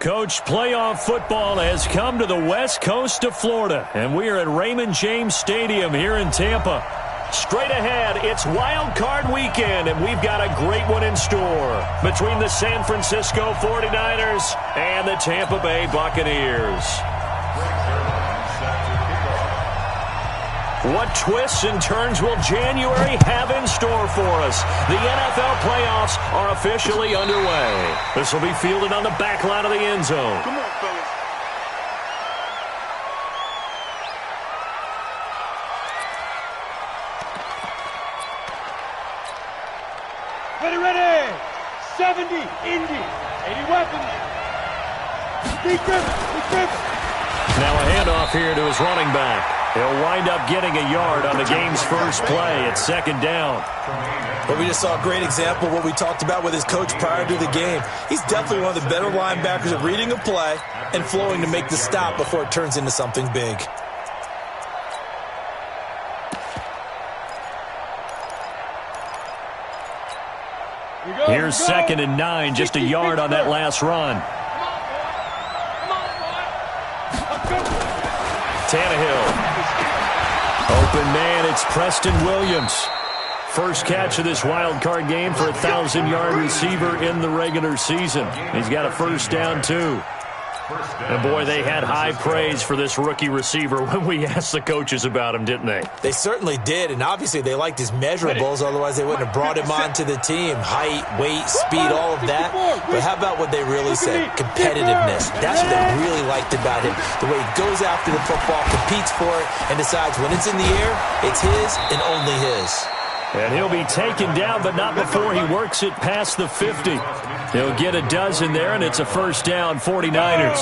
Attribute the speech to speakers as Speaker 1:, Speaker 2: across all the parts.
Speaker 1: Coach, playoff football has come to the west coast of Florida, and we are at Raymond James Stadium here in Tampa. Straight ahead, it's Wild Card Weekend, and we've got a great one in store between the San Francisco 49ers and the Tampa Bay Buccaneers. What twists and turns will January have in store for us? The NFL playoffs are officially underway. This will be fielded on the back line of the end zone.
Speaker 2: Come on, fellas. Ready. 70, Indy. 80 weapons. Defense.
Speaker 1: Now a handoff here to his running back. He'll wind up getting a yard on the game's first play at second down.
Speaker 3: But we just saw a great example of what we talked about with his coach prior to the game. He's definitely one of the better linebackers at reading a play and flowing to make the stop before it turns into something big.
Speaker 1: Here's 2nd and 9, just a yard on that last run. Tannehill. Open man, it's Preston Williams. First catch of this wild card game for a 1,000-yard receiver in the regular season. He's got a first down, too. And, boy, they had high praise for this rookie receiver when we asked the coaches about him, didn't they?
Speaker 3: They certainly did, and obviously they liked his measurables, otherwise they wouldn't have brought him onto the team. Height, weight, speed, all of that. But how about what they really said? Competitiveness. That's what they really liked about him. The way he goes after the football, competes for it, and decides when it's in the air, it's his and only his.
Speaker 1: And he'll be taken down, but not before he works it past the 50. He'll get a dozen there, and it's a first down, 49ers.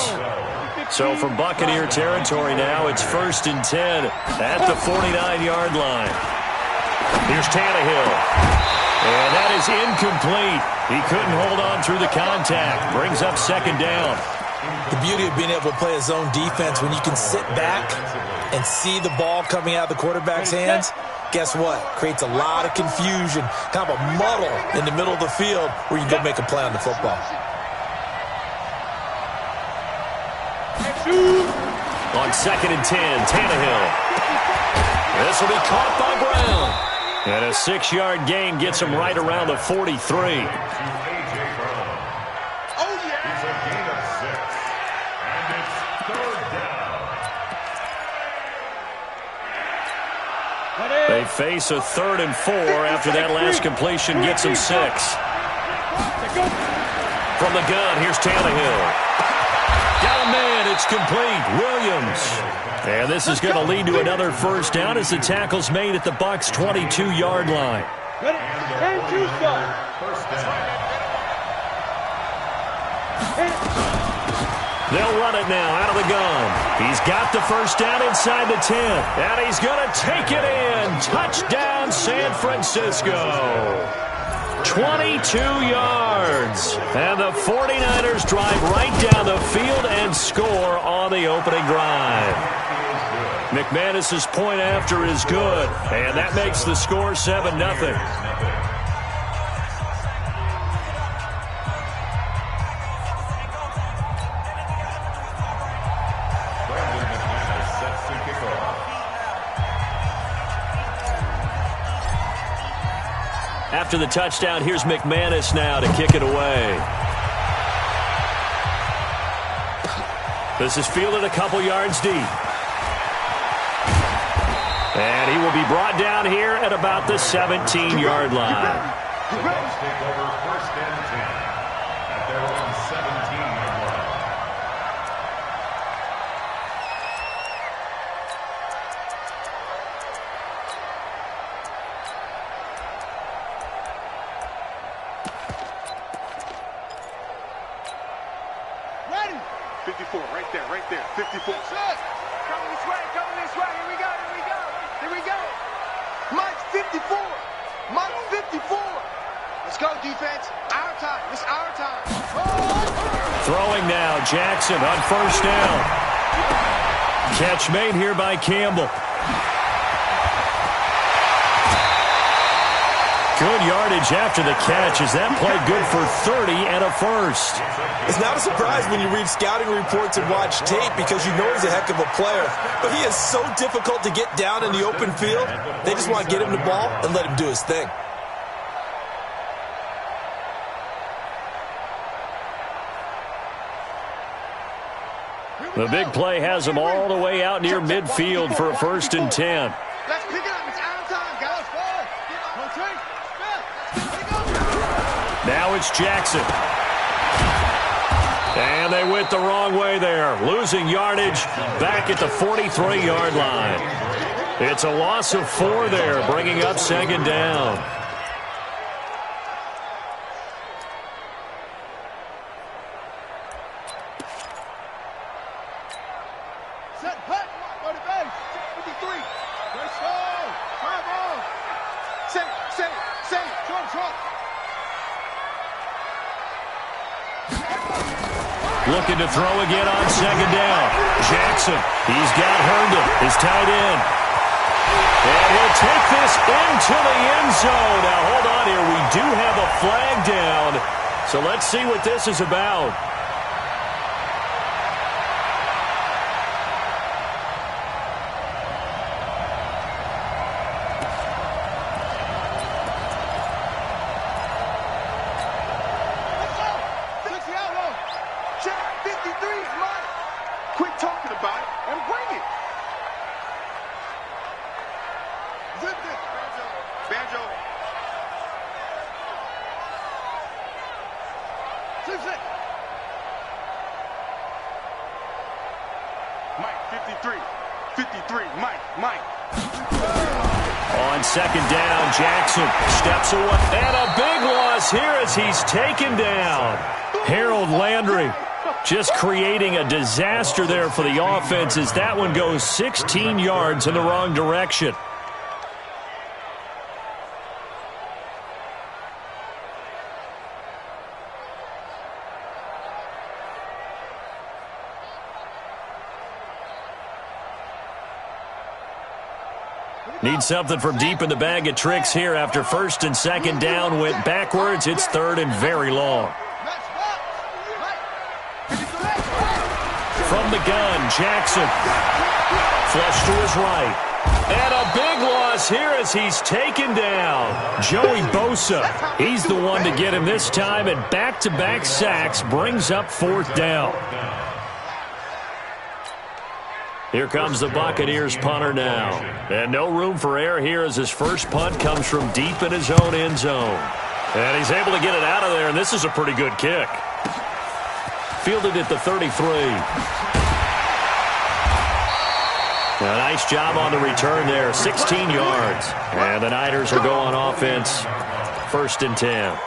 Speaker 1: So from Buccaneer territory now, it's 1st and 10 at the 49-yard line. Here's Tannehill. And that is incomplete. He couldn't hold on through the contact. Brings up second down.
Speaker 3: The beauty of being able to play a zone defense when you can sit back and see the ball coming out of the quarterback's hands, guess what? Creates a lot of confusion, kind of a muddle in the middle of the field where you can go make a play on the football.
Speaker 1: On 2nd and 10, Tannehill. This will be caught by Brown. And a 6-yard gain gets him right around the 43. They face a 3rd and 4 after that last completion gets them 6. From the gun, here's Tannehill. Got a man, it's complete. Williams. And this is going to lead to another first down as the tackle's made at the Bucs' 22-yard line. They'll run it now out of the gun. He's got the first down inside the 10. And he's going to take it in. Touchdown, San Francisco. 22 yards. And the 49ers drive right down the field and score on the opening drive. McManus's point after is good. And that makes the score 7-0. After the touchdown, here's McManus now to kick it away. This is fielded a couple yards deep. And he will be brought down here at about the 17-yard line.
Speaker 2: Right there. 54. Coming this way. Here we go. Mike's 54. Let's go, defense. Our time. It's our time.
Speaker 1: Throwing now, Jackson on first down. Catch made here by Campbell. Good yardage after the catch. Is that play good for 30 and a first?
Speaker 3: It's not a surprise when you read scouting reports and watch tape because you know he's a heck of a player. But he is so difficult to get down in the open field. They just want to get him the ball and let him do his thing.
Speaker 1: The big play has him all the way out near midfield for a 1st and 10.
Speaker 2: Let's pick it up. It's out of time, guys. Forward.
Speaker 1: Now it's Jackson. And they went the wrong way there. Losing yardage back at the 43-yard line. It's a loss of 4 there, bringing up 2nd down.
Speaker 2: Set, hut, go to base. 53. Let's go. Drive on. Say, Trump.
Speaker 1: Looking to throw again on 2nd down. Jackson, he's got Herndon, his tight end. And he'll take this into the end zone. Now, hold on here. We do have a flag down. So let's see what this is about. On 2nd down, Jackson steps away. And a big loss here as he's taken down. Harold Landry just creating a disaster there for the offense as that one goes 16 yards in the wrong direction. Need something from deep in the bag of tricks here after 1st and 2nd down went backwards. It's 3rd and very long. From the gun, Jackson. Flush to his right. And a big loss here as he's taken down. Joey Bosa, he's the one to get him this time, and back-to-back sacks brings up 4th down. Here comes the Buccaneers punter now. And no room for error here as his first punt comes from deep in his own end zone. And he's able to get it out of there, and this is a pretty good kick. Fielded at the 33. A nice job on the return there, 16 yards. And the Niners will go on offense, 1st and 10.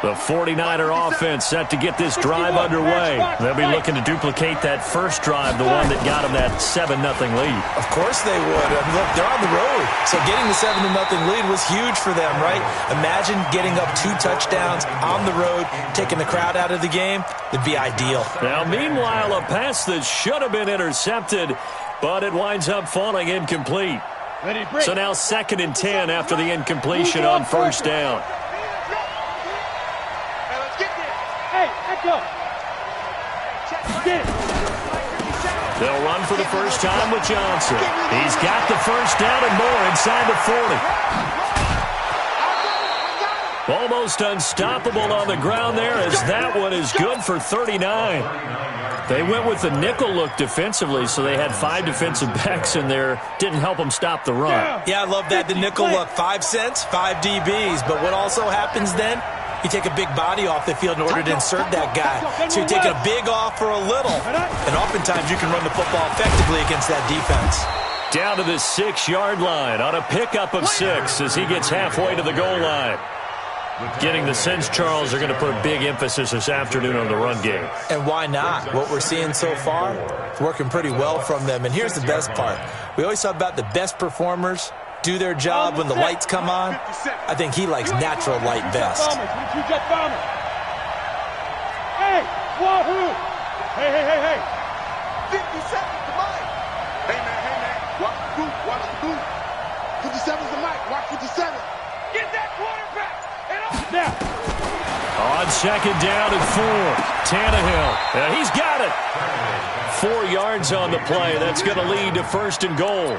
Speaker 1: The 49er offense set to get this drive underway. They'll be looking to duplicate that first drive, the one that got them that 7-0 lead.
Speaker 3: Of course they would. I mean, look, they're on the road. So getting the 7-0 lead was huge for them, right? Imagine getting up 2 touchdowns on the road, taking the crowd out of the game. It'd be ideal.
Speaker 1: Now, meanwhile, a pass that should have been intercepted, but it winds up falling incomplete. So now 2nd and 10 after the incompletion on 1st down. They'll run for the first time with Johnson. He's got the 1st down and more inside the 40. Almost unstoppable on the ground there as that one is good for 39. They went with the nickel look defensively, so they had 5 defensive backs in there. Didn't help them stop the run.
Speaker 3: Yeah, I love that. The nickel look, 5 cents, 5 DBs. But what also happens then? You take a big body off the field in order to insert that guy. So you're taking a big off for a little. And oftentimes you can run the football effectively against that defense.
Speaker 1: Down to the 6-yard line on a pickup of 6 as he gets halfway to the goal line. Getting the sense, Charles, are going to put a big emphasis this afternoon on the run game.
Speaker 3: And why not? What we're seeing so far, it's working pretty well from them. And here's the best part. We always talk about the best performers do their job when the lights come on. I think he likes natural light best.
Speaker 2: Hey, wahoo! Hey. 50 seconds to Mike. Hey, man. Watch the boot. 57's the Mike. Watch
Speaker 1: second down and 4. Tannehill, he's got it. 4 yards on the play. That's going to lead to 1st and goal.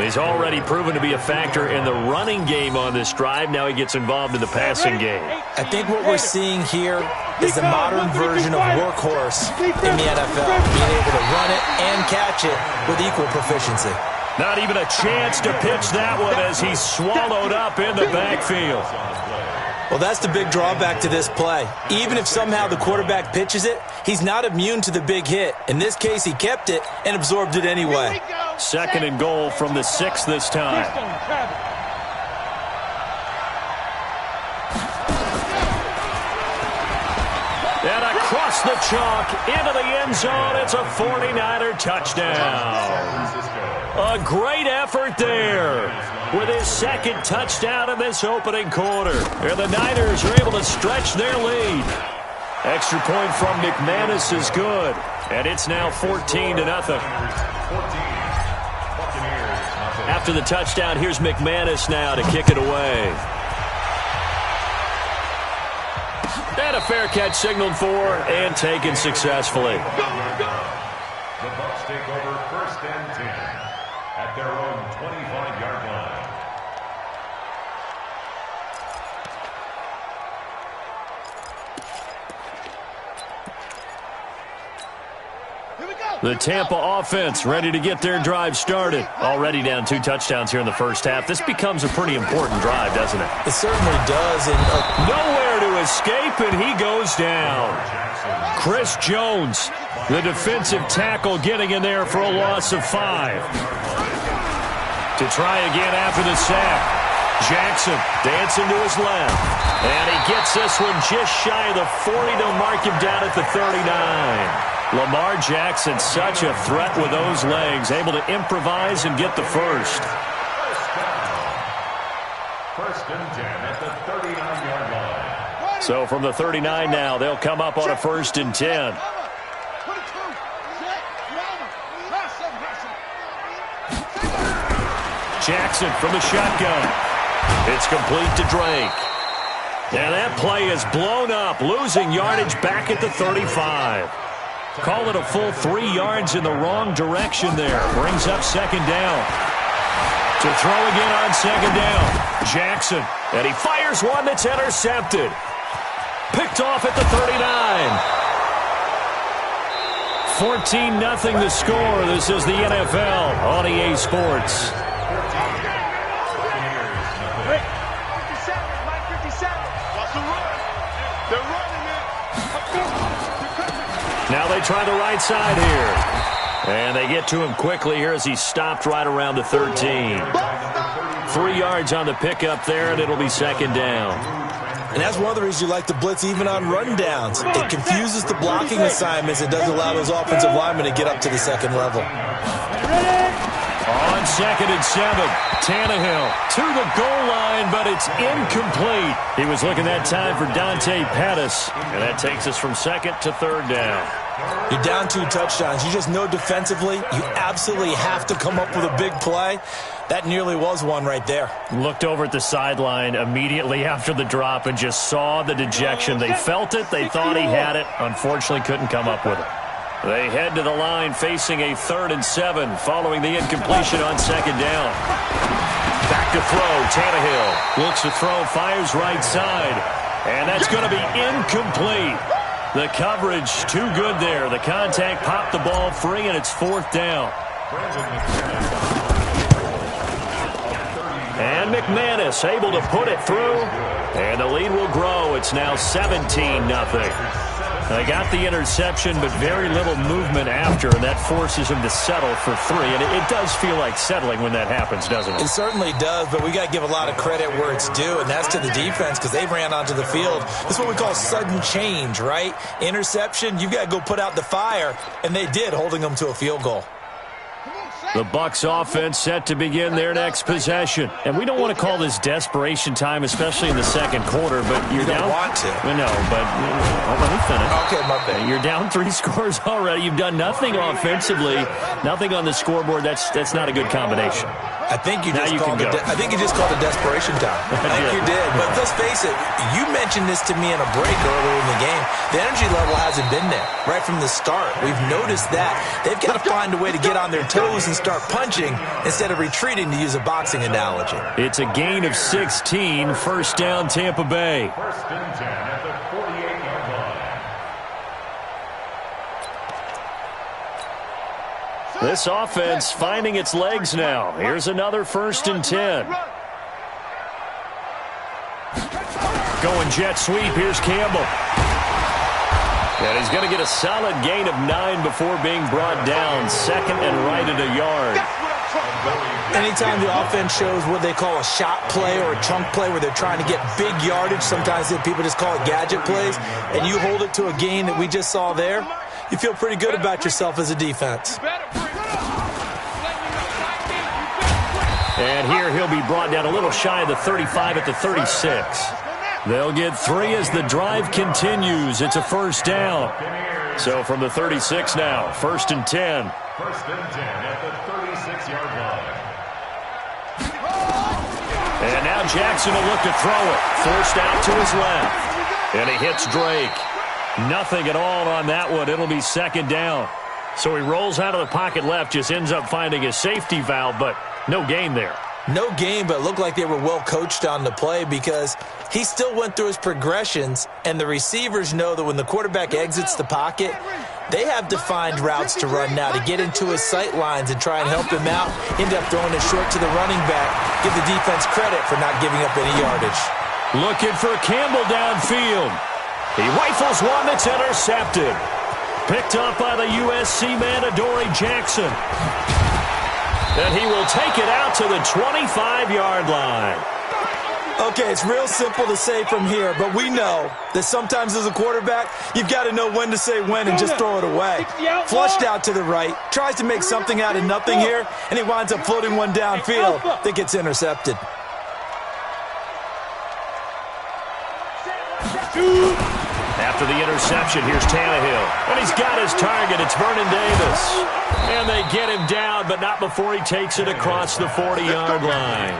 Speaker 1: He's already proven to be a factor in the running game on this drive. Now he gets involved in the passing game.
Speaker 3: I think what we're seeing here is the modern version of workhorse in the NFL, being able to run it and catch it with equal proficiency.
Speaker 1: Not even a chance to pitch that one as he's swallowed up in the backfield.
Speaker 3: Well, that's the big drawback to this play. Even if somehow the quarterback pitches it, he's not immune to the big hit. In this case, he kept it and absorbed it anyway.
Speaker 1: 2nd and goal from the 6 this time. And across the chalk into the end zone. It's a 49er touchdown. A great effort there with his 2nd touchdown in this opening quarter. And the Niners are able to stretch their lead. Extra point from McManus is good. And it's now 14-0. After the touchdown, here's McManus now to kick it away. And a fair catch signaled for and taken successfully.
Speaker 4: The Bucs take over 1st and 10 at their own 25-yard line.
Speaker 1: The Tampa offense ready to get their drive started. Already down 2 touchdowns here in the first half. This becomes a pretty important drive, doesn't it?
Speaker 3: It certainly does. And
Speaker 1: nowhere to escape, and he goes down. Chris Jones, the defensive tackle, getting in there for a loss of 5. To try again after the sack. Jackson dancing to his left. And he gets this one just shy of the 40 to mark him down at the 39. Lamar Jackson, such a threat with those legs, able to improvise and get the first.
Speaker 4: 1st and 10 at the 39-yard line.
Speaker 1: So from the 39 now, they'll come up on a 1st and 10. Jackson from the shotgun. It's complete to Drake. And that play is blown up, losing yardage back at the 35. Call it a full 3 yards in the wrong direction there. Brings up 2nd down. To throw again on 2nd down. Jackson. And he fires one that's intercepted. Picked off at the 39. 14-0 the score. This is the NFL on EA Sports. Now they try the right side here. And they get to him quickly here as he stopped right around the 13. 3 yards on the pickup there, and it'll be 2nd down.
Speaker 3: And that's one of the reasons you like to blitz even on run downs. It confuses the blocking assignments. It doesn't allow those offensive linemen to get up to the 2nd level.
Speaker 1: On 2nd and 7, Tannehill to the goal line, but it's incomplete. He was looking that time for Dante Pettis, and that takes us from 2nd to 3rd down.
Speaker 3: You're down 2 touchdowns. You just know defensively you absolutely have to come up with a big play. That nearly was one right there.
Speaker 1: Looked over at the sideline immediately after the drop and just saw the dejection. They felt it. They thought he had it. Unfortunately, couldn't come up with it. They head to the line facing a 3rd and 7 following the incompletion on 2nd down. Back to throw. Tannehill looks to throw, fires right side. And that's going to be incomplete. The coverage too good there. The contact popped the ball free, and it's 4th down. And McManus able to put it through. And the lead will grow. It's now 17-0. They got the interception, but very little movement after, and that forces him to settle for 3. And it does feel like settling when that happens, doesn't it?
Speaker 3: It certainly does, but we got to give a lot of credit where it's due, and that's to the defense because they ran onto the field. This is what we call sudden change, right? Interception, you've got to go put out the fire, and they did, holding them to a field goal.
Speaker 1: The Bucs offense set to begin their next possession. And we don't want to call this desperation time, especially in the second quarter, but you're down.
Speaker 3: You don't want to.
Speaker 1: No, but let me finish.
Speaker 3: Okay, my bad.
Speaker 1: You're down 3 scores already. You've done nothing offensively, nothing on the scoreboard. That's not a good combination.
Speaker 3: I think you just called it desperation time. I think you did. But let's face it, you mentioned this to me in a break earlier in the game. The energy level hasn't been there right from the start. We've noticed that. They've got to find a way to get on their toes and start punching instead of retreating, to use a boxing analogy.
Speaker 1: It's a gain of 16. First down, Tampa Bay.
Speaker 4: First and 10 at the 48-yard line.
Speaker 1: This offense finding its legs now. Here's another first and 10. Going jet sweep. Here's Campbell. And he's going to get a solid gain of 9 before being brought down. Second and right at a yard.
Speaker 3: Anytime the offense shows what they call a shot play or a chunk play where they're trying to get big yardage, sometimes people just call it gadget plays, and you hold it to a gain that we just saw there, you feel pretty good about yourself as a defense.
Speaker 1: And here he'll be brought down a little shy of the 35 at the 36. They'll get 3 as the drive continues. It's a first down. So from the 36 now, first and 10.
Speaker 4: First and 10 at the 36-yard line.
Speaker 1: And now Jackson will look to throw it. Forced out to his left. And he hits Drake. Nothing at all on that one. It'll be second down. So he rolls out of the pocket left, just ends up finding a safety valve, but no gain there.
Speaker 3: No gain, but it looked like they were well coached on the play because he still went through his progressions, and the receivers know that when the quarterback exits the pocket, they have defined routes to run now to get into his sight lines and try and help him out. End up throwing it short to the running back. Give the defense credit for not giving up any yardage.
Speaker 1: Looking for Campbell downfield. He rifles one that's intercepted. Picked up by the USC man, Adoree Jackson. And he will take it out to the 25-yard line.
Speaker 3: Okay, it's real simple to say from here, but we know that sometimes as a quarterback, you've got to know when to say when and just throw it away. Flushed out to the right, tries to make something out of nothing here, and he winds up floating one downfield that gets intercepted.
Speaker 1: After the interception, here's Tannehill. And he's got his target. It's Vernon Davis. And they get him down, but not before he takes it across the 40-yard line.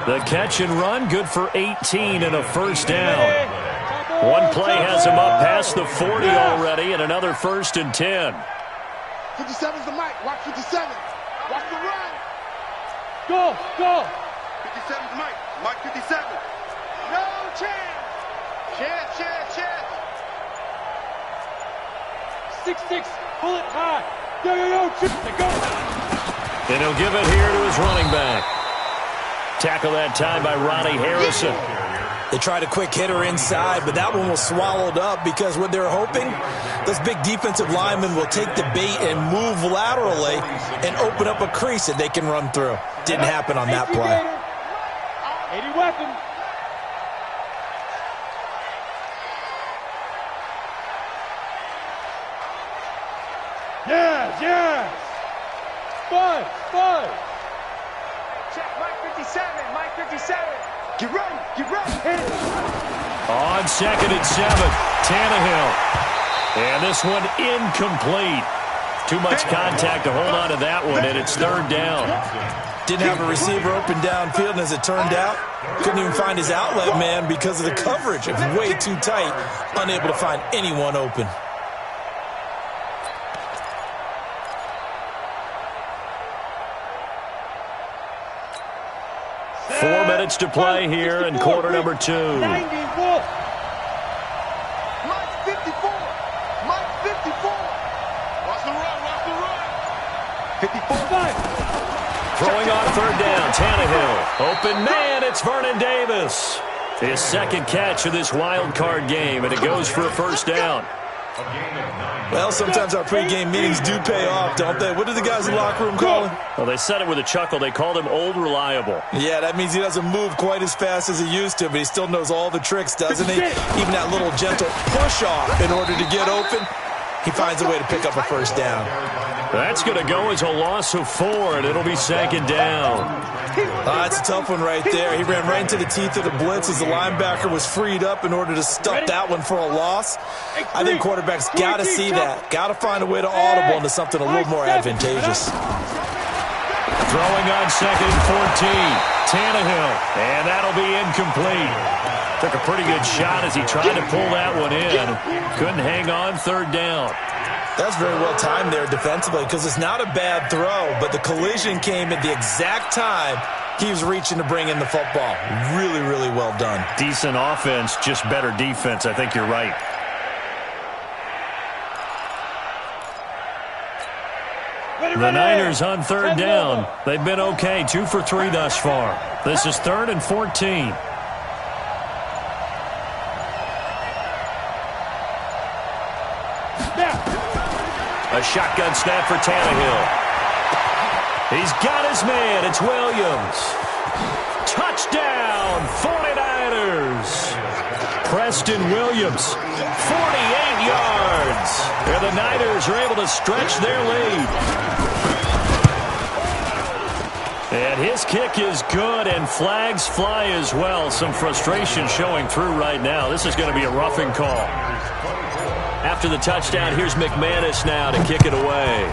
Speaker 1: The catch and run, good for 18 and a first down. One play has him up past the 40 already, and another first and 10.
Speaker 2: 57's the mic. Watch 57. Watch the run. Go, go. 57's the mic. Mic 57. No chance. Chance. 6-6. Pull it high. Go.
Speaker 1: And he'll give it here to his running back. Tackle that time by Ronnie Harrison.
Speaker 3: They tried a quick hitter inside, but that one was swallowed up because what they're hoping, those big defensive linemen will take the bait and move laterally and open up a crease that they can run through. Didn't happen on that play.
Speaker 2: 80 weapons. Yes. Five.
Speaker 5: Check, Mike 57. Get ready.
Speaker 1: On second and 7, Tannehill. And this one incomplete. Too much contact to hold on to that one, and it's third down.
Speaker 3: Didn't have a receiver open downfield, and as it turned out, couldn't even find his outlet man because of the coverage. It was way too tight, unable to find anyone open.
Speaker 1: 4 minutes to play here in quarter number 2.
Speaker 2: 90 Wolf.
Speaker 5: Mike 54.
Speaker 2: Watch the run.
Speaker 5: 54.
Speaker 1: Throwing on third down, Tannehill. Open man, it's Vernon Davis. His second catch of this wild card game, and it goes for a first down.
Speaker 3: Well, sometimes our pregame meetings do pay off, don't they? What did the guys in the locker room call him?
Speaker 1: Well, they said it with a chuckle. They called him Old Reliable.
Speaker 3: Yeah, that means he doesn't move quite as fast as he used to, but he still knows all the tricks, doesn't he? Even that little gentle push-off in order to get open. he finds a way to pick up a first down.
Speaker 1: That's going to go as a loss of 4, and it'll be 2nd down.
Speaker 3: That's a tough one right there. He ran right into the teeth of the blitz as the linebacker was freed up in order to stuff that one for a loss. I think quarterbacks got to see that. Got to find a way to audible into something a little more advantageous.
Speaker 1: Throwing on 2nd and 14. Tannehill, and that'll be incomplete. Took a pretty good shot as he tried to pull that one in. Couldn't hang on 3rd down.
Speaker 3: That's very well timed there defensively because it's not a bad throw, but the collision came at the exact time he was reaching to bring in the football. Really, really well done.
Speaker 1: Decent offense, just better defense. I think you're right. The Niners on 3rd down. They've been okay, 2 for 3 thus far. This is 3rd and 14. A shotgun snap for Tannehill. He's got his man. It's Williams. Touchdown, 49ers. Preston Williams, 48 yards. And the Niners are able to stretch their lead. And his kick is good, and flags fly as well. Some frustration showing through right now. This is going to be a roughing call. After the touchdown, here's McManus now to kick it away.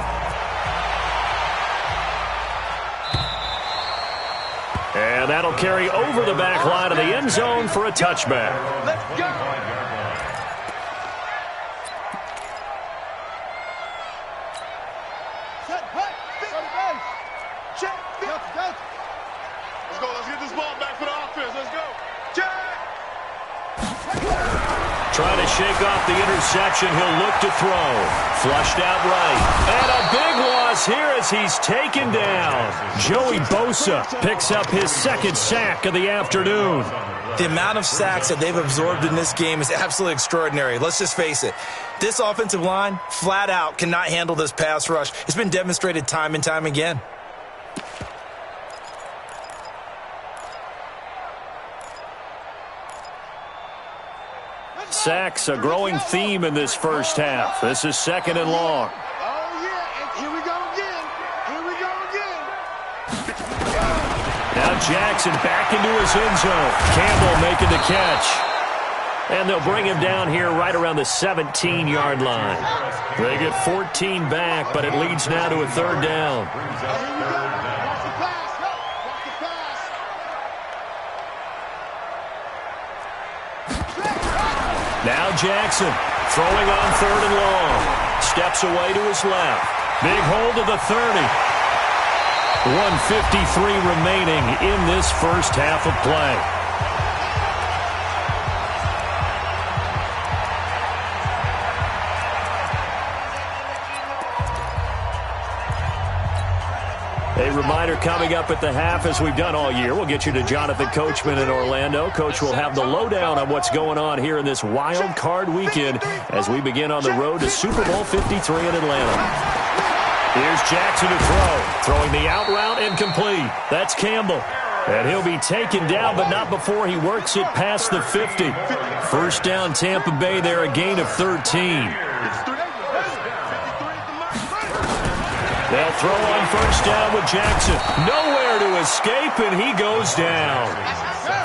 Speaker 1: And that'll carry over the back line of the end zone for a touchback.
Speaker 5: Let's go.
Speaker 2: Let's go. Let's get this ball back for the offense. Let's go.
Speaker 1: Trying to shake off the interception. He'll look to throw. Flushed out right. And a big loss here as he's taken down. Joey Bosa picks up his 2nd sack of the afternoon.
Speaker 3: The amount of sacks that they've absorbed in this game is absolutely extraordinary. Let's just face it. This offensive line, flat out, cannot handle this pass rush. It's been demonstrated time and time again.
Speaker 1: Sacks, a growing theme in this first half. This is 2nd and long.
Speaker 2: Oh, yeah. And here we go again. Here we go again.
Speaker 1: Now Jackson back into his end zone. Campbell making the catch. And they'll bring him down here right around the 17-yard line. They get 14 back, but it leads now to a 3rd down.
Speaker 2: Here we go. Watch the pass. Watch the pass.
Speaker 1: Now Jackson throwing on 3rd and long. Steps away to his left. Big hold of the 30. 1:53 remaining in this first half of play. A reminder coming up at the half, as we've done all year. We'll get you to Jonathan Coachman in Orlando. Coach will have the lowdown on what's going on here in this wild card weekend as we begin on the road to Super Bowl 53 in Atlanta. Here's Jackson to throw. Throwing the out route and complete. That's Campbell. And he'll be taken down, but not before he works it past the 50. First down Tampa Bay there, a gain of 13. They'll throw on first down with Jackson. Nowhere to escape, and he goes down.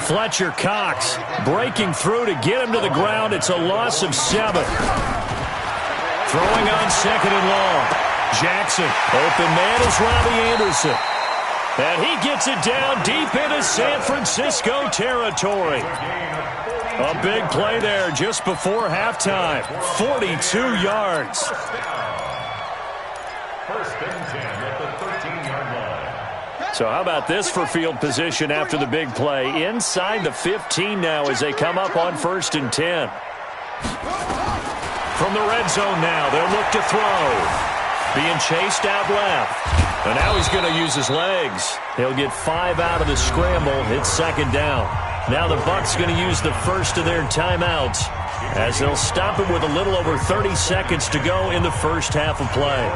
Speaker 1: Fletcher Cox breaking through to get him to the ground. It's a loss of 7. Throwing on 2nd and long. Jackson, open man is Robbie Anderson. And he gets it down deep into San Francisco territory. A big play there just before halftime. 42 yards.
Speaker 4: First and 10 at the 13-yard line.
Speaker 1: So how about this for field position after the big play? Inside the 15 now as they come up on 1st and 10. From the red zone now, they'll look to throw. Being chased out left. And now he's going to use his legs. He'll get 5 out of the scramble. It's 2nd down. Now the Bucs going to use the first of their timeouts as they'll stop it with a little over 30 seconds to go in the first half of play.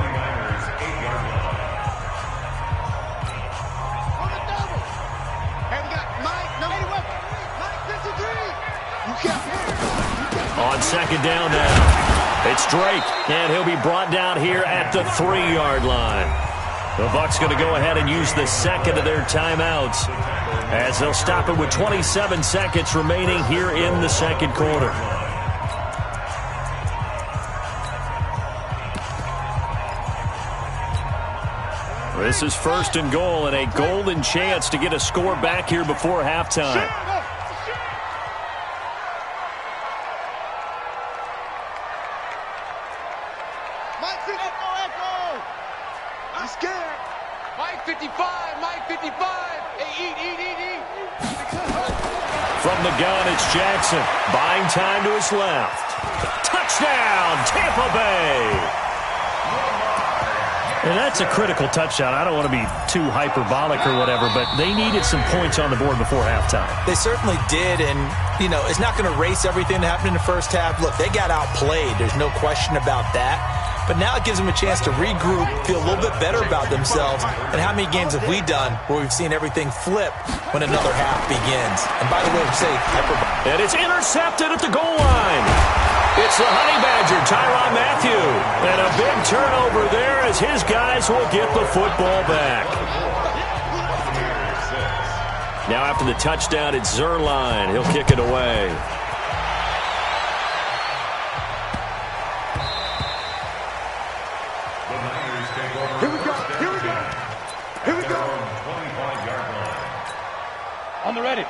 Speaker 1: On 2nd down now. It's Drake, and he'll be brought down here at the 3-yard line. The Bucs going to go ahead and use the second of their timeouts as they'll stop it with 27 seconds remaining here in the second quarter. This is 1st and goal, and a golden chance to get a score back here before halftime.
Speaker 2: He's scared. Mike 55, Mike 55. Hey, eat.
Speaker 1: From the gun, it's Jackson. Buying time to his left. Touchdown, Tampa Bay. And that's a critical touchdown. I don't want to be too hyperbolic or whatever, but they needed some points on the board before halftime.
Speaker 3: They certainly did, and, you know, it's not going to erase everything that happened in the first half. Look, they got outplayed. There's no question about that. But now it gives them a chance to regroup, feel a little bit better about themselves. And how many games have we done where we've seen everything flip when another half begins? And by the way, we say hyperbolic.
Speaker 1: And it's intercepted at the goal line. It's the Honey Badger, Tyrann Mathieu. And a big turnover there as his guys will get the football back. Now after the touchdown, it's Zerline. He'll kick it away.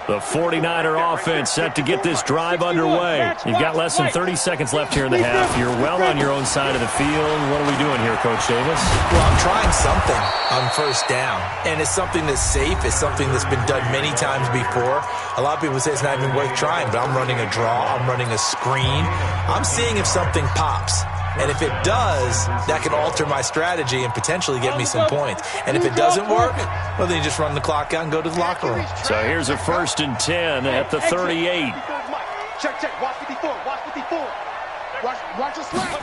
Speaker 1: The 49er offense set to get this drive underway. You've got less than 30 seconds left here in the half. You're well on your own side of the field. What are we doing here, Coach Davis?
Speaker 3: Well, I'm trying something on first down, and it's something that's safe. It's something that's been done many times before. A lot of people say it's not even worth trying, but I'm running a draw. I'm running a screen. I'm seeing if something pops. And if it does, that can alter my strategy and potentially get me some points. And if it doesn't work, well, then you just run the clock out and go to the locker room.
Speaker 1: So here's a 1st and 10 at the 38.
Speaker 2: Check. Watch 54. Watch 54. Watch the slant.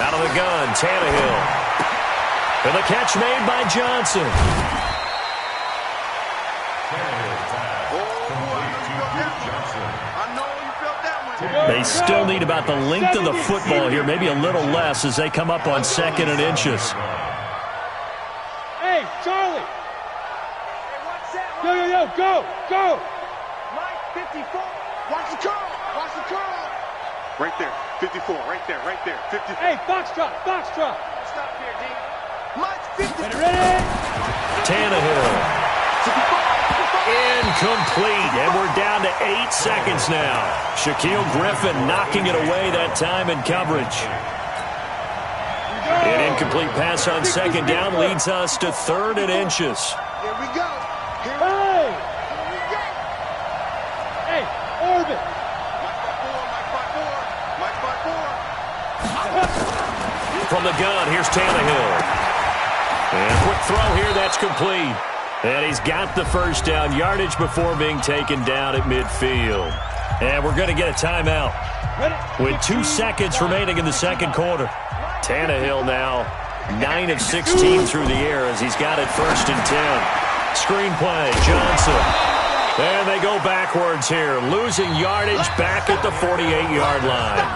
Speaker 1: Out of the gun, Tannehill. And the catch made by Johnson. They still need about the length of the football here, maybe a little less as they come up on 2nd and inches.
Speaker 5: Hey, Charlie. Go.
Speaker 2: Mike 54. Watch the curl. Right there. 54. Right there. 54.
Speaker 5: Hey, Foxtrot.
Speaker 2: Stop here, D. Mike 54.
Speaker 5: Ready?
Speaker 1: Tannehill. Incomplete, and we're down to 8 seconds now. Shaquille Griffin knocking it away that time in coverage. An incomplete pass on 2nd down leads us to 3rd and inches.
Speaker 2: Here we go.
Speaker 5: Hey, Orbit.
Speaker 2: Mike 54.
Speaker 1: From the gun, here's Tannehill. And a quick throw here, that's complete. And he's got the 1st down, yardage before being taken down at midfield. And we're going to get a timeout with 2 seconds remaining in the second quarter. Tannehill now 9 of 16 through the air as he's got it 1st and 10. Screen play, Johnson. And they go backwards here, losing yardage back at the 48-yard line.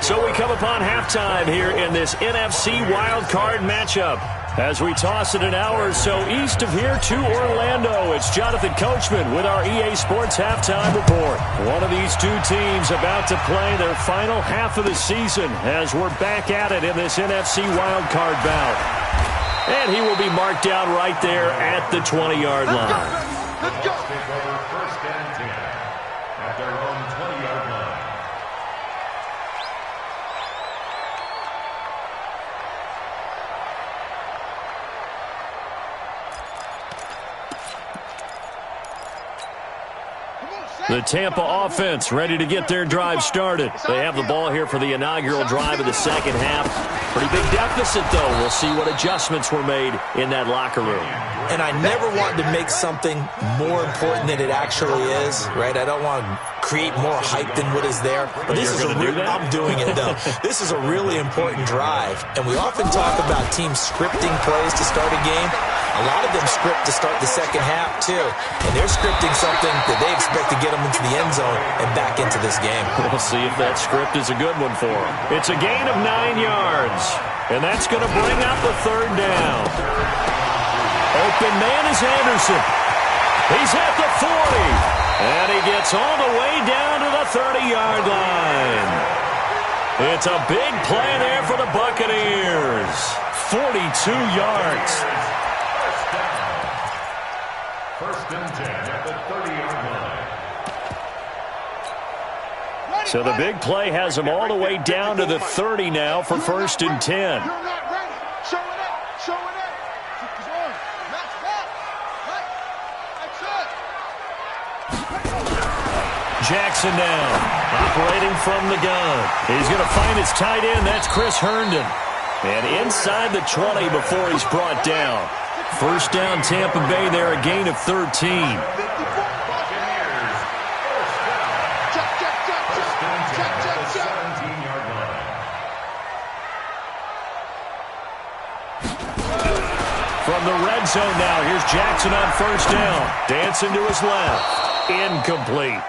Speaker 1: So we come upon halftime here in this NFC wildcard matchup. As we toss it an hour or so east of here to Orlando, it's Jonathan Coachman with our EA Sports Halftime Report. One of these two teams about to play their final half of the season as we're back at it in this NFC wildcard bout. And he will be marked down right there at the 20-yard line.
Speaker 2: Let's go.
Speaker 4: Take over 1st and 10 at their own 20-yard line.
Speaker 1: The Tampa offense ready to get their drive started. They have the ball here for the inaugural drive of the second half. Pretty big deficit, though. We'll see what adjustments were made in that locker room.
Speaker 3: And I never want to make something more important than it actually is, right? I don't want to create more hype than what is there. But this is I'm doing it, though. This is a really important drive. And we often talk about teams scripting plays to start a game. A lot of them script to start the second half, too. And they're scripting something that they expect to get them into the end zone and back into this game.
Speaker 1: We'll see if that script is a good one for them. It's a gain of 9 yards. And that's going to bring up the third down. Open man is Anderson. He's at the 40. And he gets all the way down to the 30-yard line. It's a big play there for the Buccaneers. 42 yards.
Speaker 4: First and 10 at the 30-yard line.
Speaker 1: So the big play has him all the way down to the 30 now for first and 10.
Speaker 2: You're not ready. Show it up. Show it up. Match back.
Speaker 1: Jackson now, operating from the gun. He's going to find his tight end. That's Chris Herndon. And inside the 20 before he's brought down. First down, Tampa Bay there, a gain of 13. From the red zone now, here's Jackson on first down. Dancing to his left. Incomplete.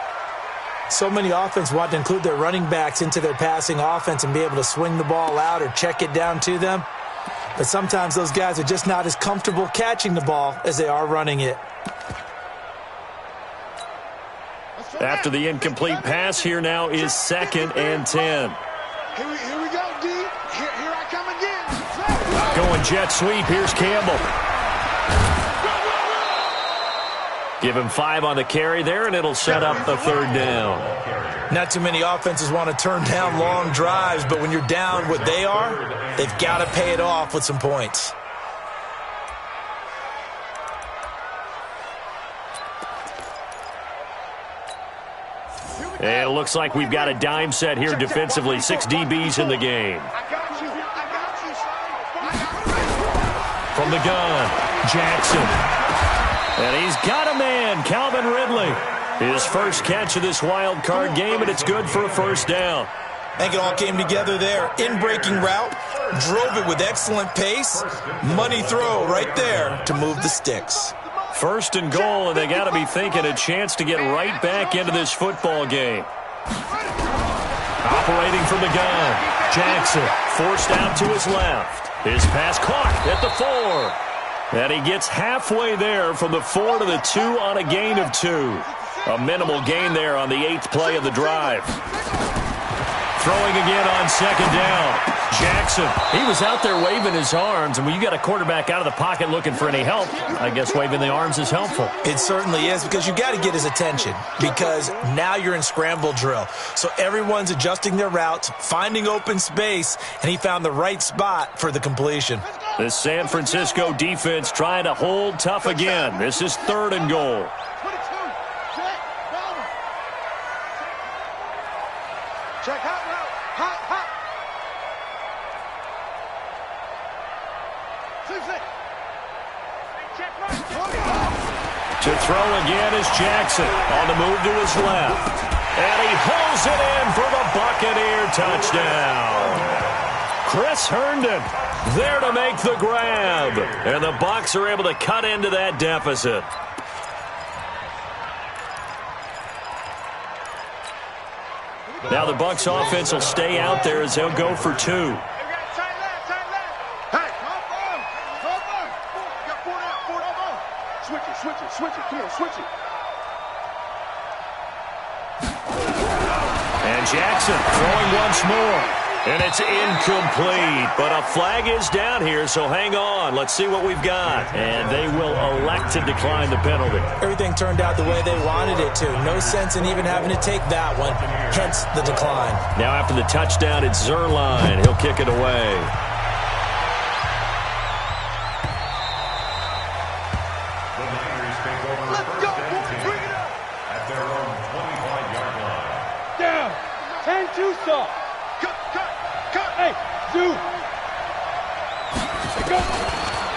Speaker 3: So many offenses want to include their running backs into their passing offense and be able to swing the ball out or check it down to them. But sometimes those guys are just not as comfortable catching the ball as they are running it.
Speaker 1: After the incomplete pass, here now is second and 10.
Speaker 2: Here we go, D. Here I come again.
Speaker 1: Going jet sweep. Here's Campbell. Give him 5 on the carry there, and it'll set up the third down.
Speaker 3: Not too many offenses want to turn down long drives, but when you're down what they are, they've got to pay it off with some points.
Speaker 1: And it looks like we've got a dime set here defensively. 6 DBs in the game. From the gun, Jackson. And he's got a man, Calvin Ridley. His first catch of this wild card game, and it's good for a first down.
Speaker 3: I think it all came together there. In-breaking route, drove it with excellent pace. Money throw right there to move the sticks.
Speaker 1: First and goal, and they got to be thinking a chance to get right back into this football game. Operating from the gun, Jackson forced out to his left. His pass caught at the 4. And he gets halfway there from the 4 to the 2 on a gain of 2. A minimal gain there on the 8th play of the drive. Throwing again on second down. Jackson, he was out there waving his arms, and when you got a quarterback out of the pocket looking for any help, I guess waving the arms is helpful.
Speaker 3: It certainly is, because you got to get his attention, because now you're in scramble drill. So everyone's adjusting their routes, finding open space, and he found the right spot for the completion.
Speaker 1: This San Francisco defense trying to hold tough again. This is third and goal.
Speaker 2: Check hot route. Hot.
Speaker 1: To throw again is Jackson on the move to his left. And he pulls it in for the Buccaneer touchdown. Chris Herndon there to make the grab. And the Bucs are able to cut into that deficit. Now the Bucs offense will stay out there as they'll go for 2.
Speaker 2: Switch it. Come on, switch it.
Speaker 1: And Jackson throwing once more. And it's incomplete. But a flag is down here, so hang on. Let's see what we've got. And they will elect to decline the penalty.
Speaker 3: Everything turned out the way they wanted it to. No sense in even having to take that one. Hence the decline.
Speaker 1: Now after the touchdown, it's Zerline. He'll kick it away.
Speaker 5: Hey, Zoo.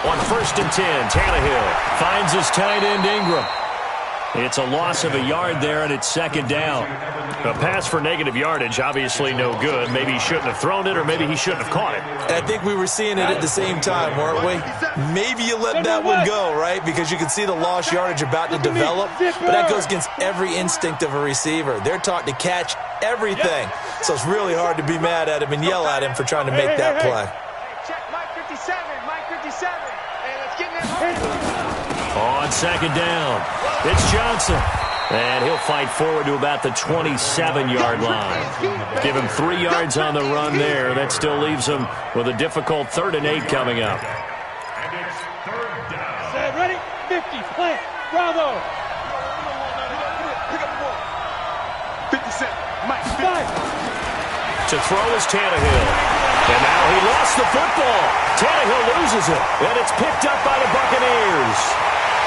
Speaker 1: On first and 10, Tannehill finds his tight end Ingram. It's a loss of a yard there, and it's second down. A pass for negative yardage, obviously no good. Maybe he shouldn't have thrown it, or maybe he shouldn't have caught it.
Speaker 3: And I think we were seeing it at the same time, weren't we? Maybe you let that one go, right? Because you can see the lost yardage about to develop. But that goes against every instinct of a receiver. They're taught to catch everything. So it's really hard to be mad at him and yell at him for trying to make that play.
Speaker 2: Check Mike 57, Mike 57. Hey, let's get in there.
Speaker 1: On second down, it's Johnson. And he'll fight forward to about the 27-yard line. Give him 3 yards on the run there. That still leaves him with a difficult 3rd and 8 coming up.
Speaker 4: And it's 3rd down.
Speaker 5: Set, ready? 50, plant, bravo.
Speaker 2: Pick up the ball. 57, Mike 50.
Speaker 1: To throw is Tannehill. And now he lost the football. Tannehill loses it. And it's picked up by the Buccaneers.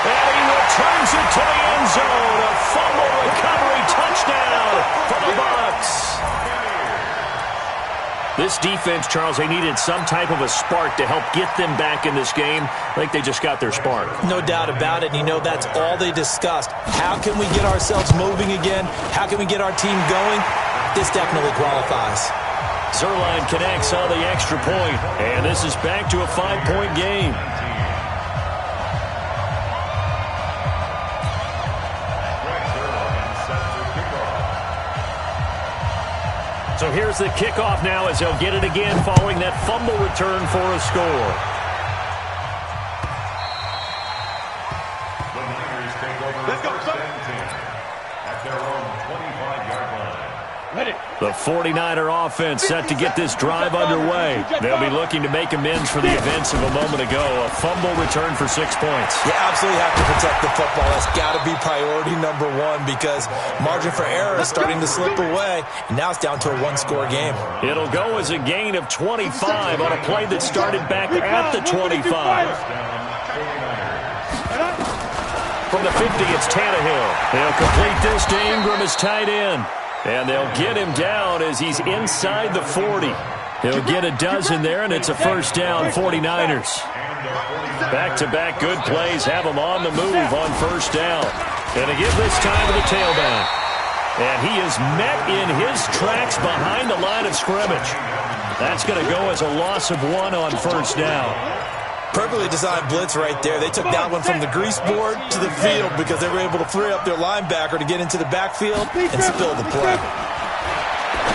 Speaker 1: And he returns it to the end zone. A fumble recovery touchdown for the Bucs. This defense, Charles, they needed some type of a spark to help get them back in this game. I think they just got their spark.
Speaker 3: No doubt about it. And you know, that's all they discussed. How can we get ourselves moving again? How can we get our team going? This definitely qualifies.
Speaker 1: Zerline connects on the extra point. And this is back to a 5-point game. So here's the kickoff now as they'll get it again following that fumble return for a score.
Speaker 4: The Niners take over first and 10 at their own 25-yard line.
Speaker 5: Ready.
Speaker 1: The 49er offense set to get this drive underway. They'll be looking to make amends for the events of a moment ago. A fumble return for 6 points.
Speaker 3: You absolutely have to protect the football. That's got to be priority number 1 because margin for error is starting to slip away. And now it's down to a 1-score game.
Speaker 1: It'll go as a gain of 25 on a play that started back at the 25. From the 50, it's Tannehill. They'll complete this to Ingram as tight end. And they'll get him down as he's inside the 40. He'll get a dozen there, and it's a first down, 49ers. Back-to-back good plays have him on the move on first down. And to give this time to the tailback. And he is met in his tracks behind the line of scrimmage. That's going to go as a loss of 1 on first down.
Speaker 3: Perfectly designed blitz right there. They took that one from the grease board to the field because they were able to free up their linebacker to get into the backfield and spill the play.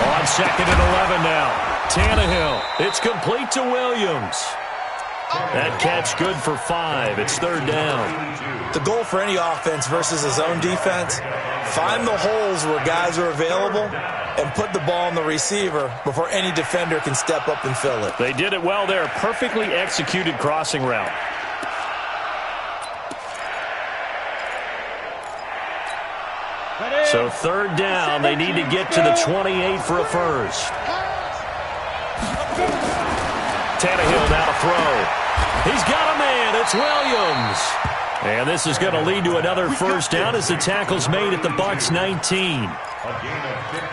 Speaker 1: On second and 11 now. Tannehill. It's complete to Williams. That catch good for 5. It's 3rd down.
Speaker 3: The goal for any offense versus a zone defense, find the holes where guys are available and put the ball on the receiver before any defender can step up and fill it.
Speaker 1: They did it well there. Perfectly executed crossing route. So 3rd down. They need to get to the 28 for a first. Tannehill now to throw. He's got a man. It's Williams. And this is going to lead to another first down as the tackle's made at the Bucs 19.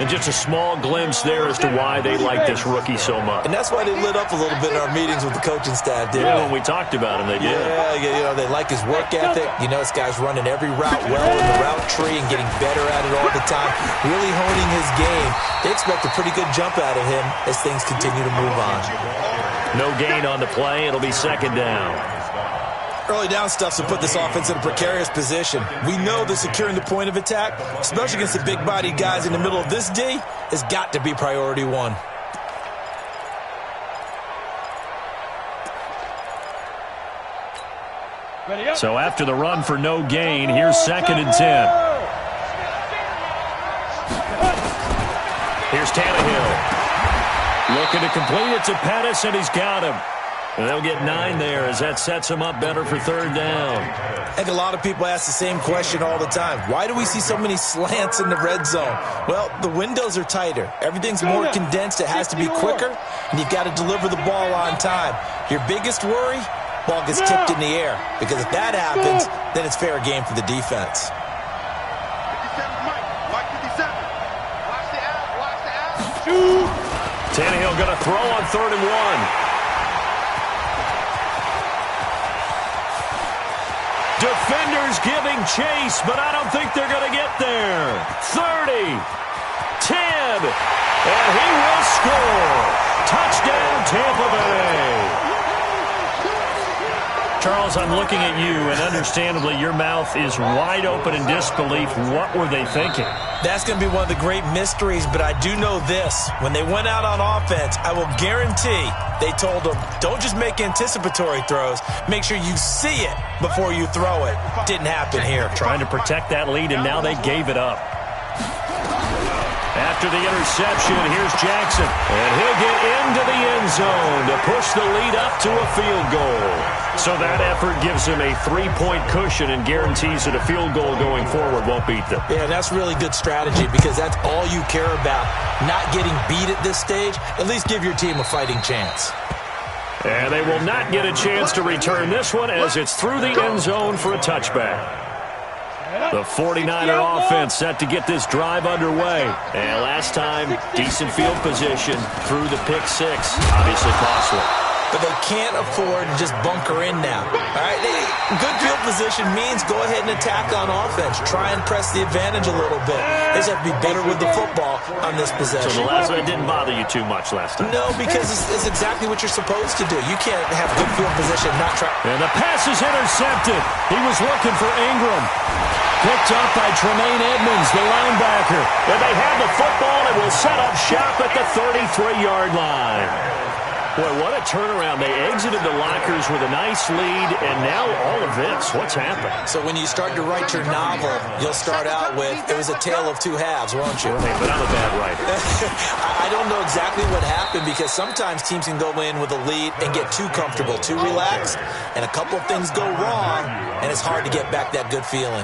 Speaker 1: And just a small glimpse there as to why they like this rookie so much.
Speaker 3: And that's why they lit up a little bit in our meetings with the coaching staff, didn't they?
Speaker 1: When we talked about him, they did.
Speaker 3: Yeah, you know, they like his work ethic. You know, this guy's running every route well in the route tree and getting better at it all the time, really honing his game. They expect a pretty good jump out of him as things continue to move on.
Speaker 1: No gain on the play. It'll be second down.
Speaker 3: Early down stuff to put this offense in a precarious position. We know that securing the point of attack, especially against the big-bodied guys in the middle of this D, has got to be priority 1.
Speaker 1: So after the run for no gain, here's 2nd and 10. Here's Tannehill. Looking to complete it to Pettis, and he's got him. And they'll get 9 there as that sets him up better for 3rd down.
Speaker 3: I think a lot of people ask the same question all the time. Why do we see so many slants in the red zone? Well, the windows are tighter. Everything's more condensed. It has to be quicker, and you've got to deliver the ball on time. Your biggest worry, ball gets tipped in the air. Because if that happens, then it's fair game for the defense.
Speaker 2: 57, Mike 57. Watch the out, watch the out.
Speaker 5: Shoot.
Speaker 1: Tannehill going to throw on 3rd and 1. Defenders giving chase, but I don't think they're going to get there. 30, 10, and he will score. Touchdown, Tampa Bay. Charles, I'm looking at you, and understandably, your mouth is wide open in disbelief. What were they thinking?
Speaker 3: That's going to be one of the great mysteries, but I do know this. When they went out on offense, I will guarantee they told them, don't just make anticipatory throws. Make sure you see it before you throw it. Didn't happen here.
Speaker 1: Trying to protect that lead, and now they gave it up. After the interception, here's Jackson. And he'll get into the end zone to push the lead up to a field goal. So that effort gives him a 3-point cushion and guarantees that a field goal going forward won't beat them.
Speaker 3: Yeah, that's really good strategy because that's all you care about. Not getting beat at this stage. At least give your team a fighting chance.
Speaker 1: And they will not get a chance to return this one as it's through the end zone for a touchback. The 49er offense set to get this drive underway. And last time, decent field position through the pick six. Obviously costly.
Speaker 3: But they can't afford to just bunker in now. All right, good field position means go ahead and attack on offense. Try and press the advantage a little bit. They just have to be better with the football on this possession.
Speaker 1: So the last one didn't bother you too much last time?
Speaker 3: No, because it's exactly what you're supposed to do. You can't have good field position, not try.
Speaker 1: And the pass is intercepted. He was looking for Ingram. Picked up by Tremaine Edmonds, the linebacker. And they have the football and will set up shop at the 33-yard line. Boy, what a turnaround. They exited the lockers with a nice lead, and now all of this. What's happened?
Speaker 3: So when you start to write your novel, you'll start out with, it was a tale of two halves, won't you?
Speaker 1: Right, but I'm a bad writer.
Speaker 3: I don't know exactly what happened because sometimes teams can go in with a lead and get too comfortable, too relaxed, and a couple of things go wrong, and it's hard to get back that good feeling.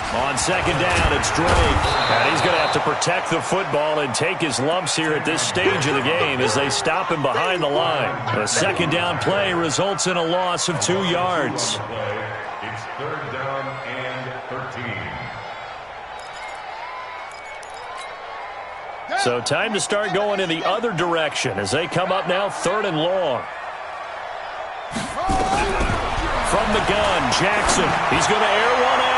Speaker 1: On second down, it's Drake. And he's going to have to protect the football and take his lumps here at this stage of the game as they stop him behind the line. A second down play results in a loss of 2 yards.
Speaker 4: It's third down and 13.
Speaker 1: So time to start going in the other direction as they come up now 3rd and long. From the gun, Jackson. He's going to air one out.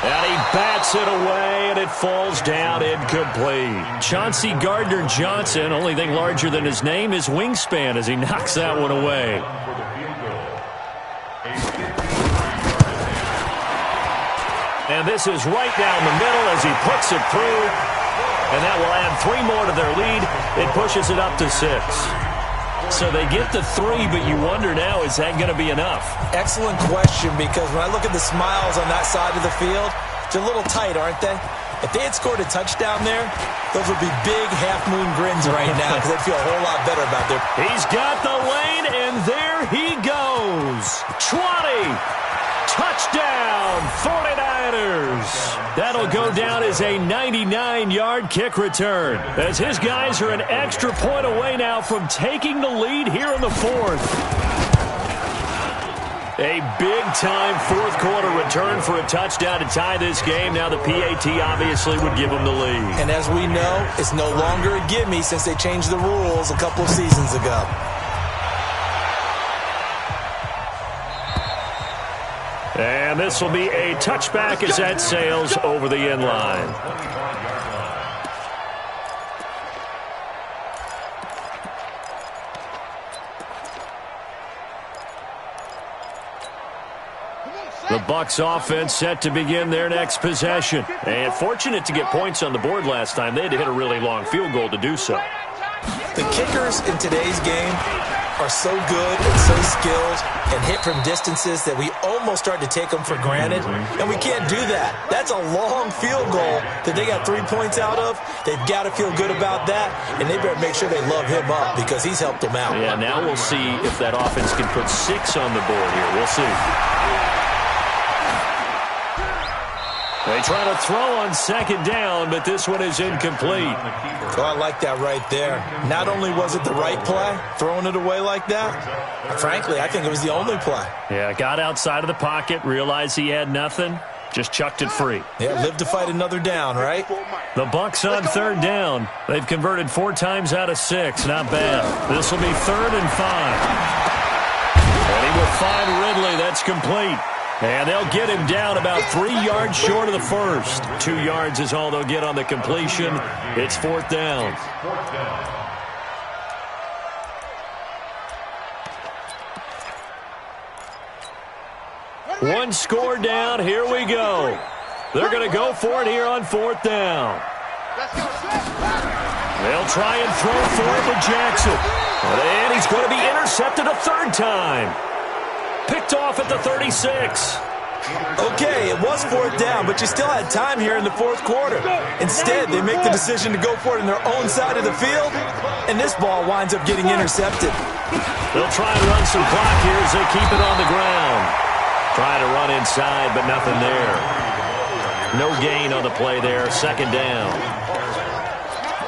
Speaker 1: And he bats it away, and it falls down incomplete. Chauncey Gardner-Johnson, only thing larger than his name is wingspan as he knocks that one away. And this is right down the middle as he puts it through. And that will add 3 more to their lead. It pushes it up to 6. So they get to 3, but you wonder now, is that going to be enough?
Speaker 3: Excellent question, because when I look at the smiles on that side of the field, they're a little tight, aren't they? If they had scored a touchdown there, those would be big half-moon grins right now because they'd feel a whole lot better about their...
Speaker 1: He's got the lane, and there he goes. 20. Touchdown, 49ers. That'll go down as a 99-yard kick return, as his guys are an extra point away now from taking the lead here in the 4th. A big-time fourth-quarter return for a touchdown to tie this game. Now the PAT obviously would give them the lead.
Speaker 3: And as we know, it's no longer a gimme since they changed the rules a couple of seasons ago.
Speaker 1: And this will be a touchback as that sails over the end line. The Bucs offense set to begin their next possession. And fortunate to get points on the board last time. They had to hit a really long field goal to do so.
Speaker 3: The kickers in today's game are so good and so skilled and hit from distances that we almost start to take them for granted, and we can't do that. That's a long field goal that they got 3 points out of. They've got to feel good about that, and they better make sure they love him up because he's helped them out.
Speaker 1: Yeah, now we'll see if that offense can put 6 on the board here. We'll see. They try to throw on second down, but this one is incomplete.
Speaker 3: Oh, I like that right there. Not only was it the right play, throwing it away like that, frankly, I think it was the only play.
Speaker 1: Yeah, got outside of the pocket, realized he had nothing, just chucked it free.
Speaker 3: Yeah, live to fight another down, right?
Speaker 1: The Bucs on third down. They've converted 4 times out of 6. Not bad. This will be 3rd and 5. find Ridley. That's complete. And they'll get him down about 3 yards short of the first. 2 yards is all they'll get on the completion. It's 4th down. One score down. Here we go. They're going to go for it here on 4th down. They'll try and throw for it to Jackson. And he's going to be intercepted a 3rd time. Picked off at the 36.
Speaker 3: Okay, it was 4th down, but you still had time here in the 4th quarter. Instead, they make the decision to go for it on their own side of the field, and this ball winds up getting intercepted.
Speaker 1: They'll try and run some clock here as they keep it on the ground. Trying to run inside, but nothing there. No gain on the play there. 2nd down.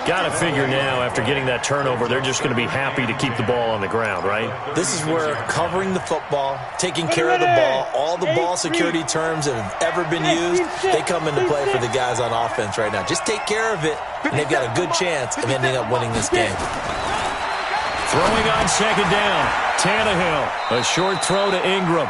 Speaker 1: Got to figure now, after getting that turnover, they're just going to be happy to keep the ball on the ground, right?
Speaker 3: This is where covering the football, taking care of the ball, all the ball security terms that have ever been used, they come into play for the guys on offense right now. Just take care of it, and they've got a good chance of ending up winning this game.
Speaker 1: Throwing on 2nd down. Tannehill. A short throw to Ingram.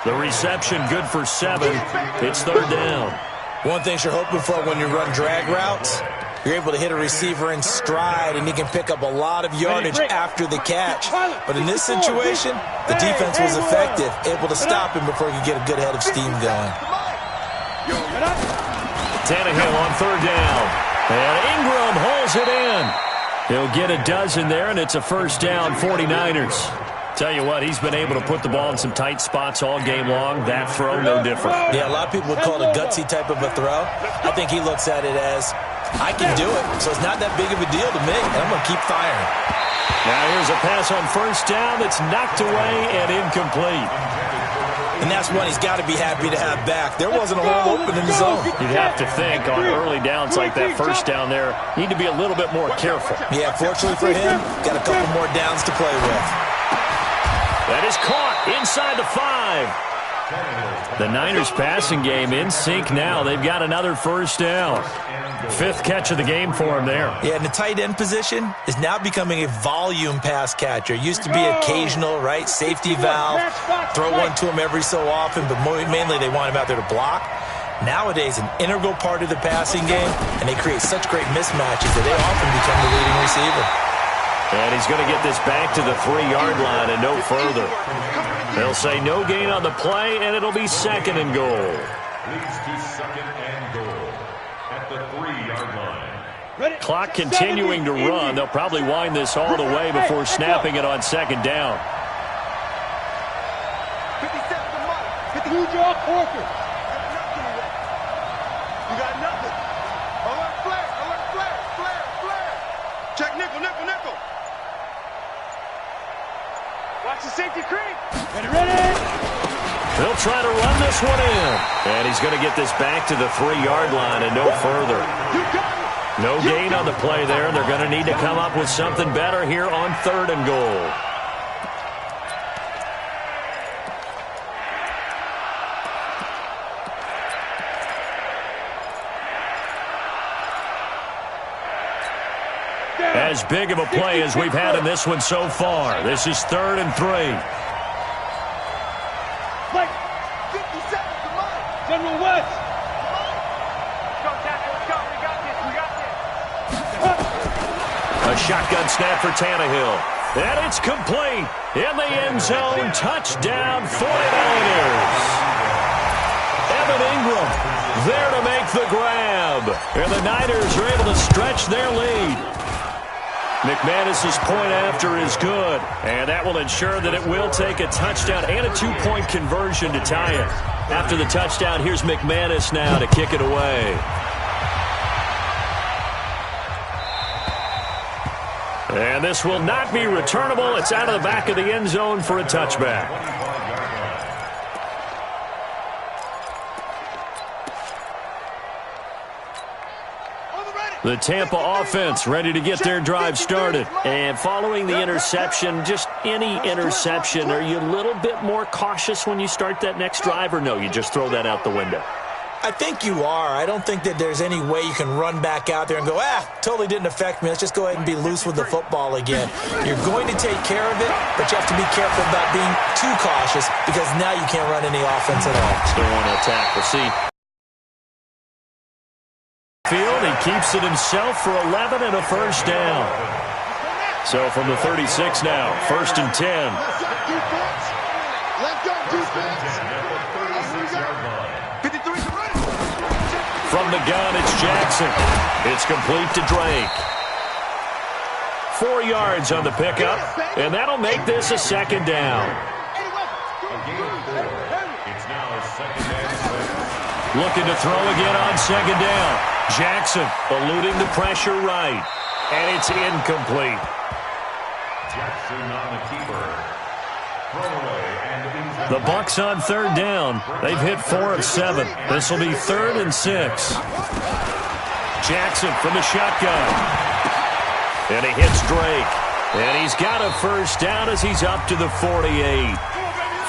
Speaker 1: The reception good for 7. It's 3rd down.
Speaker 3: One thing you're hoping for when you run drag routes, you're able to hit a receiver in stride, and he can pick up a lot of yardage after the catch. But in this situation, the defense was effective, able to stop him before he could get a good head of steam going.
Speaker 1: Tannehill on 3rd down. And Ingram holds it in. He'll get a dozen there, and it's a 1st down, 49ers. Tell you what, he's been able to put the ball in some tight spots all game long. That throw, no different.
Speaker 3: Yeah, a lot of people would call it a gutsy type of a throw. I think he looks at it as, I can do it, so it's not that big of a deal to me, and I'm going to keep firing.
Speaker 1: Now here's a pass on 1st down that's knocked away and incomplete.
Speaker 3: And that's one he's got to be happy to have back. There wasn't a hole open in the zone.
Speaker 1: You'd have to think on early downs like that 1st down there, need to be a little bit more careful.
Speaker 3: Yeah, fortunately for him, got a couple more downs to play with.
Speaker 1: That is caught inside the 5. The Niners passing game in sync now. They've got another 1st down. 5th catch of the game for him there.
Speaker 3: Yeah, and the tight end position is now becoming a volume pass catcher. It used to be occasional, right? Safety valve. Throw one to him every so often, but mainly they want him out there to block. Nowadays, an integral part of the passing game, and they create such great mismatches that they often become the leading receiver.
Speaker 1: And he's going to get this back to the 3-yard line and no further. They'll say no gain on the play, and it'll be 2nd and goal.
Speaker 4: Leads to 2nd and goal at the 3-yard line.
Speaker 1: Clock continuing to run. They'll probably wind this all the way before snapping it on 2nd down.
Speaker 2: 57 New York Porker. You got nothing. Alert flare. Check nickel. Watch the safety creep. Ready.
Speaker 1: They'll try to run this one in. And he's going to get this back to the 3-yard line and no further. No gain on the play there. They're going to need to come up with something better here on 3rd and goal. As big of a play as we've had in this one so far. This is 3rd and 3.
Speaker 5: General West.
Speaker 1: A shotgun snap for Tannehill. And it's complete. In the end zone. Touchdown 49ers. Evan Ingram there to make the grab. And the Niners are able to stretch their lead. McManus's point after is good, and that will ensure that it will take a touchdown and a 2-point conversion to tie it. After the touchdown, here's McManus now to kick it away. And this will not be returnable. It's out of the back of the end zone for a touchback. The Tampa offense ready to get their drive started. And following the interception, just any interception, are you a little bit more cautious when you start that next drive, or no, you just throw that out the window?
Speaker 3: I think you are. I don't think that there's any way you can run back out there and go, totally didn't affect me. Let's just go ahead and be loose with the football again. You're going to take care of it, but you have to be careful about being too cautious because now you can't run any offense at all.
Speaker 1: Still want to attack. We'll see. Field, he keeps it himself for 11 and a first down. So from the 36 now, 1st and 10.
Speaker 2: Let's go, defense.
Speaker 1: From the gun, it's Jackson. It's complete to Drake. 4 yards on the pickup, and that'll make this a 2nd down.
Speaker 4: It's now a 2nd and 6.
Speaker 1: Looking to throw again on 2nd down. Jackson eluding the pressure right, and it's incomplete.
Speaker 4: Jackson on the keeper. Throwaway and
Speaker 1: The Bucs on 3rd down. They've hit 4 of 7. This will be 3rd and 6. Jackson from the shotgun. And he hits Drake. And he's got a first down as he's up to the 48.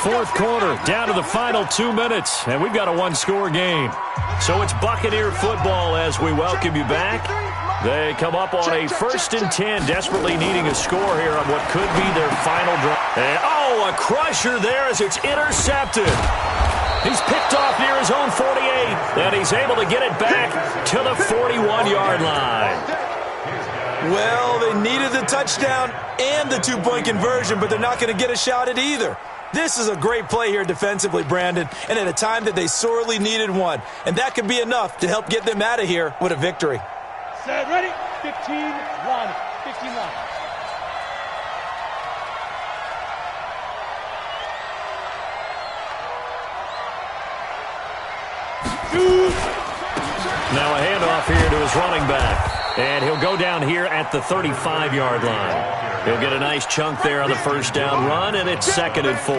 Speaker 1: 4th quarter, down to the final 2 minutes. And we've got a 1-score game. So it's Buccaneer football as we welcome you back. They come up on a 1st and 10, desperately needing a score here on what could be their final drive. And, a crusher there as it's intercepted. He's picked off near his own 48, and he's able to get it back to the 41-yard line.
Speaker 3: Well, they needed the touchdown and the 2-point conversion, but they're not going to get a shot at either. This is a great play here defensively, Brandon, and at a time that they sorely needed one. And that could be enough to help get them out of here with a victory.
Speaker 5: Set, ready? 15-1. 15-1.
Speaker 1: Now a handoff here to his running back. And he'll go down here at the 35-yard line. He'll get a nice chunk there on the first down run, and it's 2nd and 4.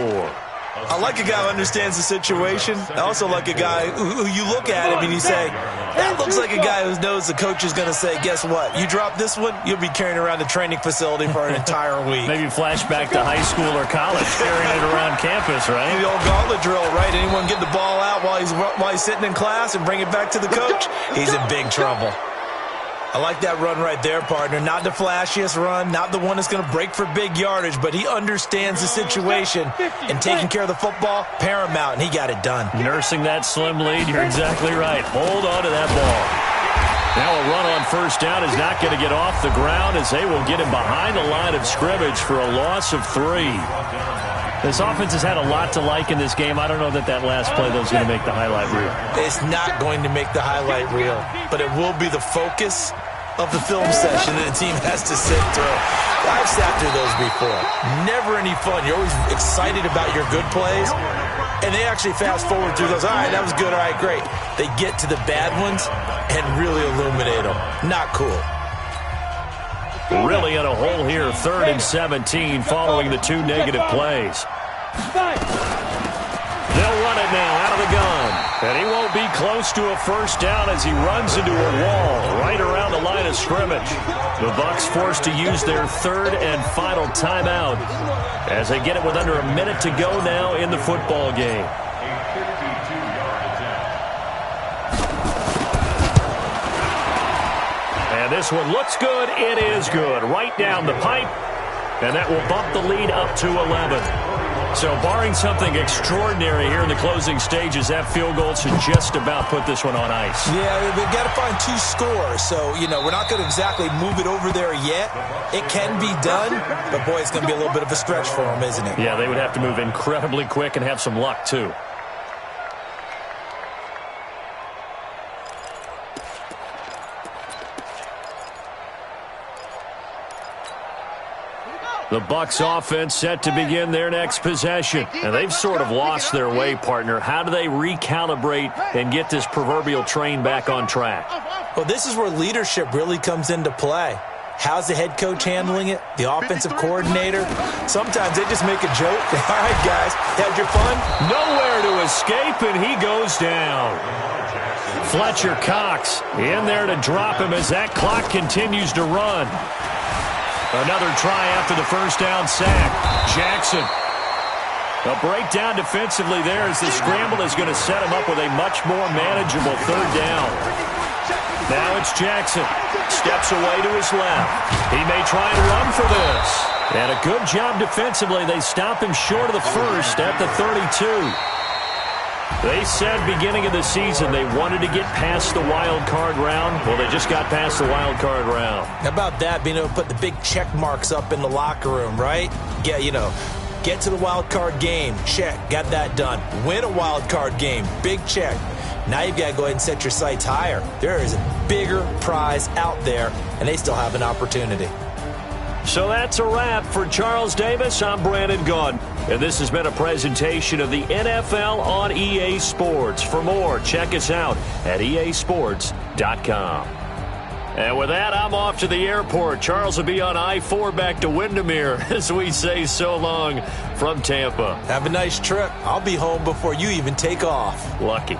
Speaker 3: I like a guy who understands the situation. I also like a guy who you look at him and you say, that looks like a guy who knows the coach is going to say, guess what? You drop this one, you'll be carrying around the training facility for an entire week.
Speaker 1: Maybe flashback to high school or college, carrying it around campus, right?
Speaker 3: The old gauntlet drill, right? Anyone get the ball out while he's sitting in class and bring it back to the coach? He's in big trouble. I like that run right there, partner. Not the flashiest run, not the one that's going to break for big yardage, but he understands the situation, and taking care of the football, paramount, and he got it done.
Speaker 1: Nursing that slim lead, you're exactly right. Hold on to that ball. Now a run on first down is not going to get off the ground as they will get him behind the line of scrimmage for a loss of 3. This offense has had a lot to like in this game. I don't know that last play, though, is going to make the highlight reel.
Speaker 3: It's not going to make the highlight reel, but it will be the focus of the film session that the team has to sit through. I've sat through those before. Never any fun. You're always excited about your good plays, and they actually fast forward through those. All right, that was good. All right, great. They get to the bad ones and really illuminate them. Not cool.
Speaker 1: Really in a hole here, 3rd and 17 following the 2 negative plays. They'll run it now out of the gun. And he won't be close to a first down as he runs into a wall right around the line of scrimmage. The Bucs forced to use their 3rd and final timeout as they get it with under a minute to go now in the football game. And this one looks good. It is good. Right down the pipe. And that will bump the lead up to 11. So barring something extraordinary here in the closing stages, that field goal should just about put this one on ice.
Speaker 3: Yeah, we've got to find 2 scores. So, we're not going to exactly move it over there yet. It can be done, but boy, it's going to be a little bit of a stretch for them, isn't it?
Speaker 1: Yeah, they would have to move incredibly quick and have some luck, too. The Bucs offense set to begin their next possession. And they've sort of lost their way, partner. How do they recalibrate and get this proverbial train back on track?
Speaker 3: Well, this is where leadership really comes into play. How's the head coach handling it? The offensive coordinator? Sometimes they just make a joke. All right, guys, had your fun?
Speaker 1: Nowhere to escape, and he goes down. Fletcher Cox in there to drop him as that clock continues to run. Another try after the first down sack. Jackson A breakdown defensively there as the scramble is going to set him up with a much more manageable third down. Now it's Jackson. Steps away to his left. He may try and run for this. And a good job defensively. They stop him short of the first at the 32. They said beginning of the season they wanted to get past the wild card round. Well, they just got past the wild card round.
Speaker 3: How about that, being able to put the big check marks up in the locker room, right? Yeah, get to the wild card game. Check. Got that done. Win a wild card game. Big check. Now you've got to go ahead and set your sights higher. There is a bigger prize out there, and they still have an opportunity.
Speaker 1: So that's a wrap for Charles Davis. I'm Brandon Gunn, and this has been a presentation of the NFL on EA Sports. For more, check us out at easports.com. And with that, I'm off to the airport. Charles will be on I-4 back to Windermere as we say so long from Tampa.
Speaker 3: Have a nice trip. I'll be home before you even take off.
Speaker 1: Lucky.